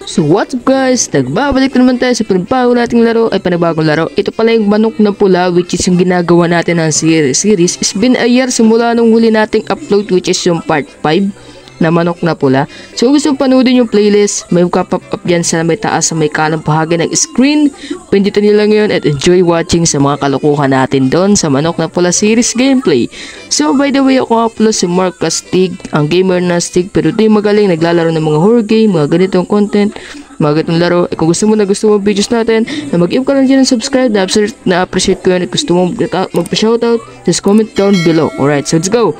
So what's up guys, nagbabalik na naman tayo sa panibagong nating laro ay panibagong laro. Ito pala yung manok na pula which is yung ginagawa natin ng series. It's been a year simula nung huli nating upload which is yung part 5 na manok na pula. So gusto mong panoodin yung playlist, may pop up yan sa may taas sa may kanang bahagi ng screen. Pindutin nyo lang yun at enjoy watching sa mga kalokohan natin doon sa manok na pula series gameplay. So by the way, ako nga pala si Mark Castig, ang gamer na Stig pero di magaling, naglalaro ng mga horror game, mga ganitong content, mga ganitong laro. Kung gusto mo videos natin, na mag-give ka lang dyan ng subscribe, na appreciate ko yun. At gusto mo magpa-shoutout, just comment down below. Alright, so let's go!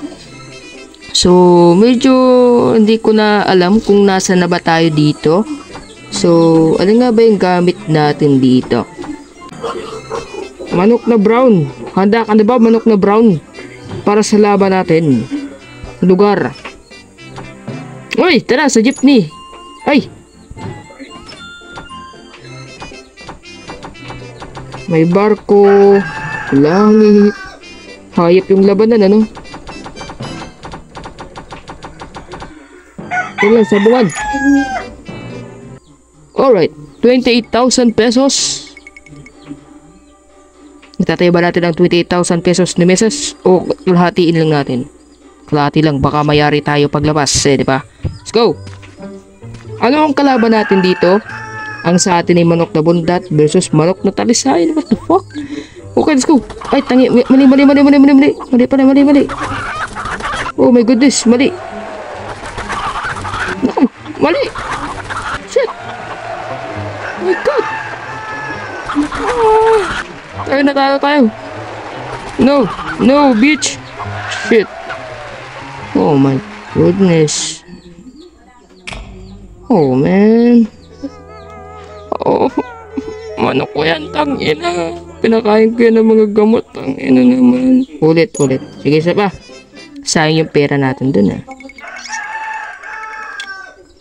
So, medyo hindi ko na alam kung nasa na ba tayo dito. So, ano nga ba yung gamit natin dito? Manok na brown. Handa ka na ba manok na brown? Para sa laban natin. Lugar. Uy, tara sa jeepney. Ay! May barko. Langit. Hayop yung labanan, ano? Ilan sabungan? Alright, 28,000 pesos. Natataya ba natin ang 28,000 pesos ni Meses? O kalahatiin lang natin? Kalahati lang, baka mayari tayo paglabas di ba? Let's go! Ano ang kalaban natin dito? Ang sa atin ay manok na bundat versus manok na talisayan. What the fuck? Okay, let's go! Ay, tangi, mali. Mali. Oh my goodness, mali. Mali! Shit! Oh my god! Natalo tayo! No, bitch! Shit! Oh my goodness! Oh man! Oh, manok ko yan, tangina! Pinakain ko yan ng mga gamot, tangina naman! Ulit! Sige, isa pa! Sayang yung pera natin dun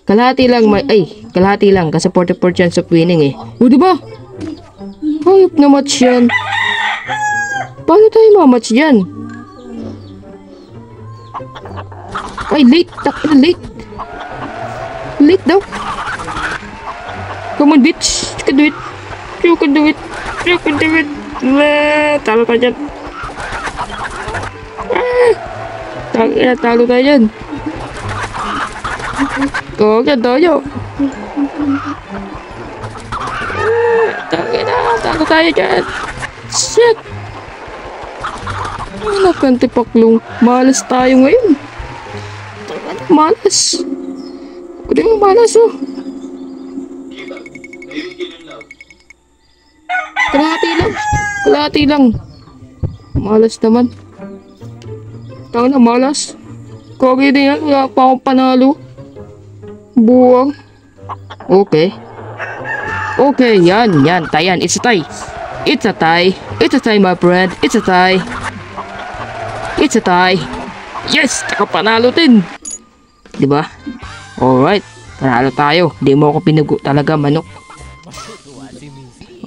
Kalahati lang kasi 40% chance of winning O diba? Hayop na match yan. Paano tayo mamatch yan? Ay, late. Late daw. Come on, bitch. You can do it. Talo tayo dyan. Talo tayo dyan. Kaya tayo. Talo tayo dyan. Shit. Anak ng tipaklong. Malas tayo ngayon. Malas. Kundi mo malas Kalahati lang. Malas naman. Tao na malas. Kagi din yan. Wala pa akong panalo. Buwang. Okay, yan. Tayan. It's a tie, my friend. It's a tie. Yes! Nakapanalo din. Diba? Alright. Panalo tayo. Di mo ako pinugo talaga, manok.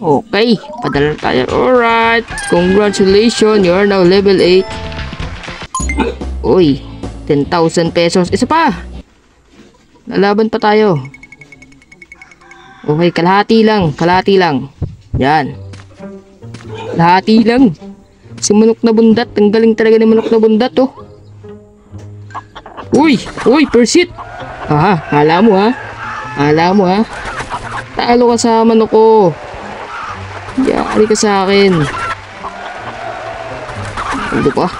Okay. Padala tayo. Alright. Congratulations. You are now level 8. Uy. 10,000 pesos. Isa pa. Lalaban pa tayo. Okay, kalahati lang. Yan. Kalahati lang. Si manok na bundat. Ang galing talaga ni manok na bundat, Uy, persit. Hala mo ha. Talo ka sa manok ko. Yari ka sa akin. Ano pa?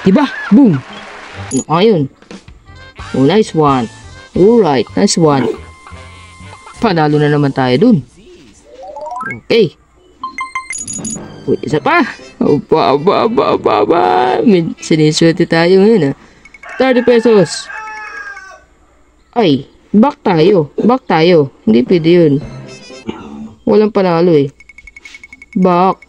Diba? Boom. Ayun. Oh, nice one. Alright, nice one. Panalo na naman tayo dun. Okay. Uy, isa pa. Siniswerte tayo ngayon 30 pesos. Ay, back tayo. Hindi pwede yun. Walang panalo Back.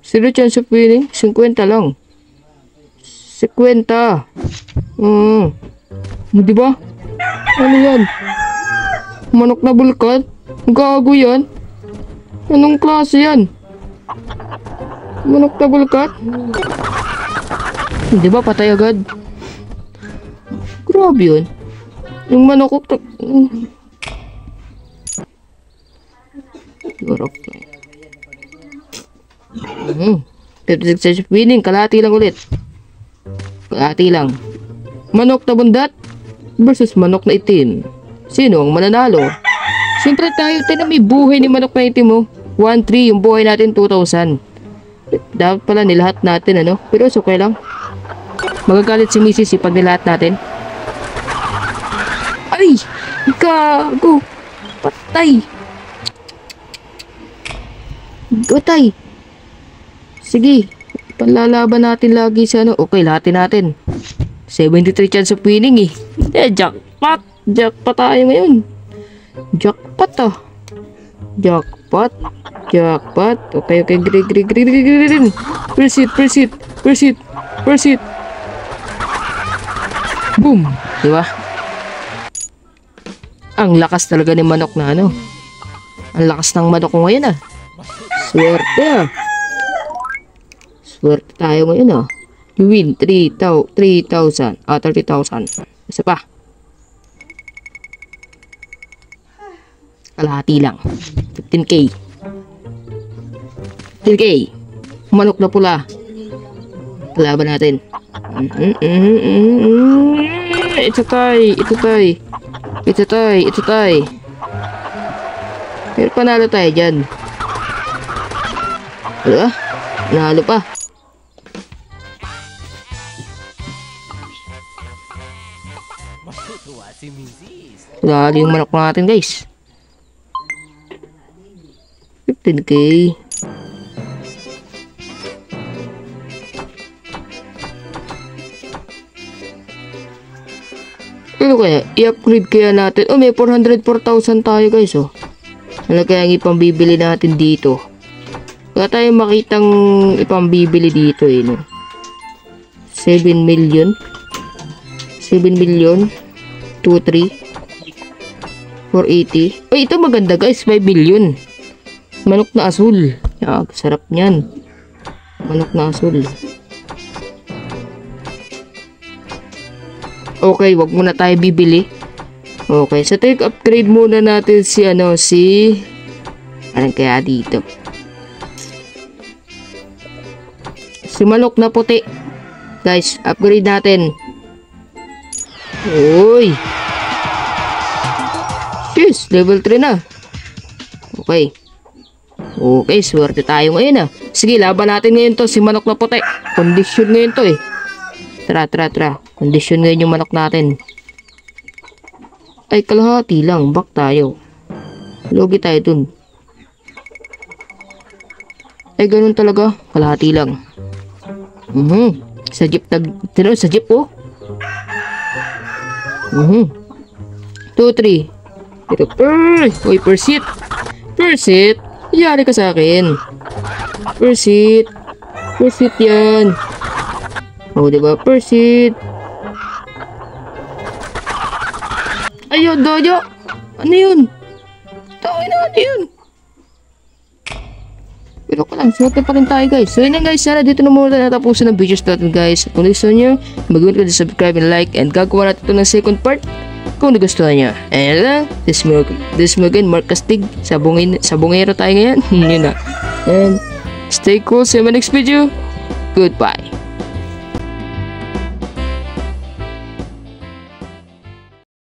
Zero chance of winning? 50 lang. 50. Diba? Ano yan? Manok na bulkan? Gago yan? Anong klase yan? Manok na bulkan? Di ba patay agad? Grabe yun. Yung manok ko... Durok. 56 chance of winning. Kalahati lang ulit. Kalahati lang. Manok na bundat versus manok na itim. Sino ang mananalo? Siyempre tayo. Tayo na may buhay ni manok na itim mo. 1-3 yung buhay natin 2,000. Dapat pala nilahat natin ano. Pero okay lang. Magagalit si Mrs. pag nilahat natin. Ay! Gago! Patay! Patay! Sige. Panlalaban natin lagi sa ano. Okay, lahatin natin. 73 chance of winning eh. Jackpot! Jackpot tayo ngayon. Jackpot ah. Jackpot. Jackpot. Okay. Green. Proceed. Boom. Diba? Ang lakas talaga ni manok na ano. Ang lakas ng manok ko ngayon ah. Swerte ah. Swerte tayo ngayon ah. You win 3,000. 30,000. Isa pa. Kalahati lang. 15k. 15k. Manok na pula. Kalaban natin. Ito tay. Pero panalo tayo dyan. Diba? Panalo pa. Lalo yung manok natin guys. 15k. Ano kaya? I-upgrade kaya natin. Oh, may 404,000 tayo guys oh. Ano kaya ang ipambibili natin dito? Wala tayong makitang ipambibili dito eh no? 7 million 23 480. Ay, ito maganda guys. 5 million. Manok na asul. Sarap niyan. Manok na asul. Okay, wag muna tayo bibili. Okay, so take upgrade muna natin si ano, anong kaya dito? Si manok na puti. Guys, upgrade natin. Uy. Yes, level 3 na. Okay. Okay, swerte tayo ngayon ah. Sige, laban natin ngayon to si manok na puti. Condition ngayon to eh. Tara. Condition ngayon yung manok natin. Ay, kalahati lang. Back tayo. Logi tayo dun. Ay, ganun talaga. Kalahati lang. Sa jeep sa jeep oh. 2, 3. Ito. Uy, Persit. Yari ka sa akin. Persit yan. Oh, diba? Persit. Ayun, Dojo. Ano yun? Tawin na, ano yun? Pero ko lang, swerte pa rin tayo guys. So yun guys, sana dito na muna natapusin ng videos natin guys. Kung gusto nyo, mag-iwan ka na subscribe and like. And gagawa natin ito ng second part kung nagustuhan nyo. And lang, this mo again, Mark Castig. Sabongero tayo ngayon. Yun na. And stay cool, see you in my next video. Goodbye.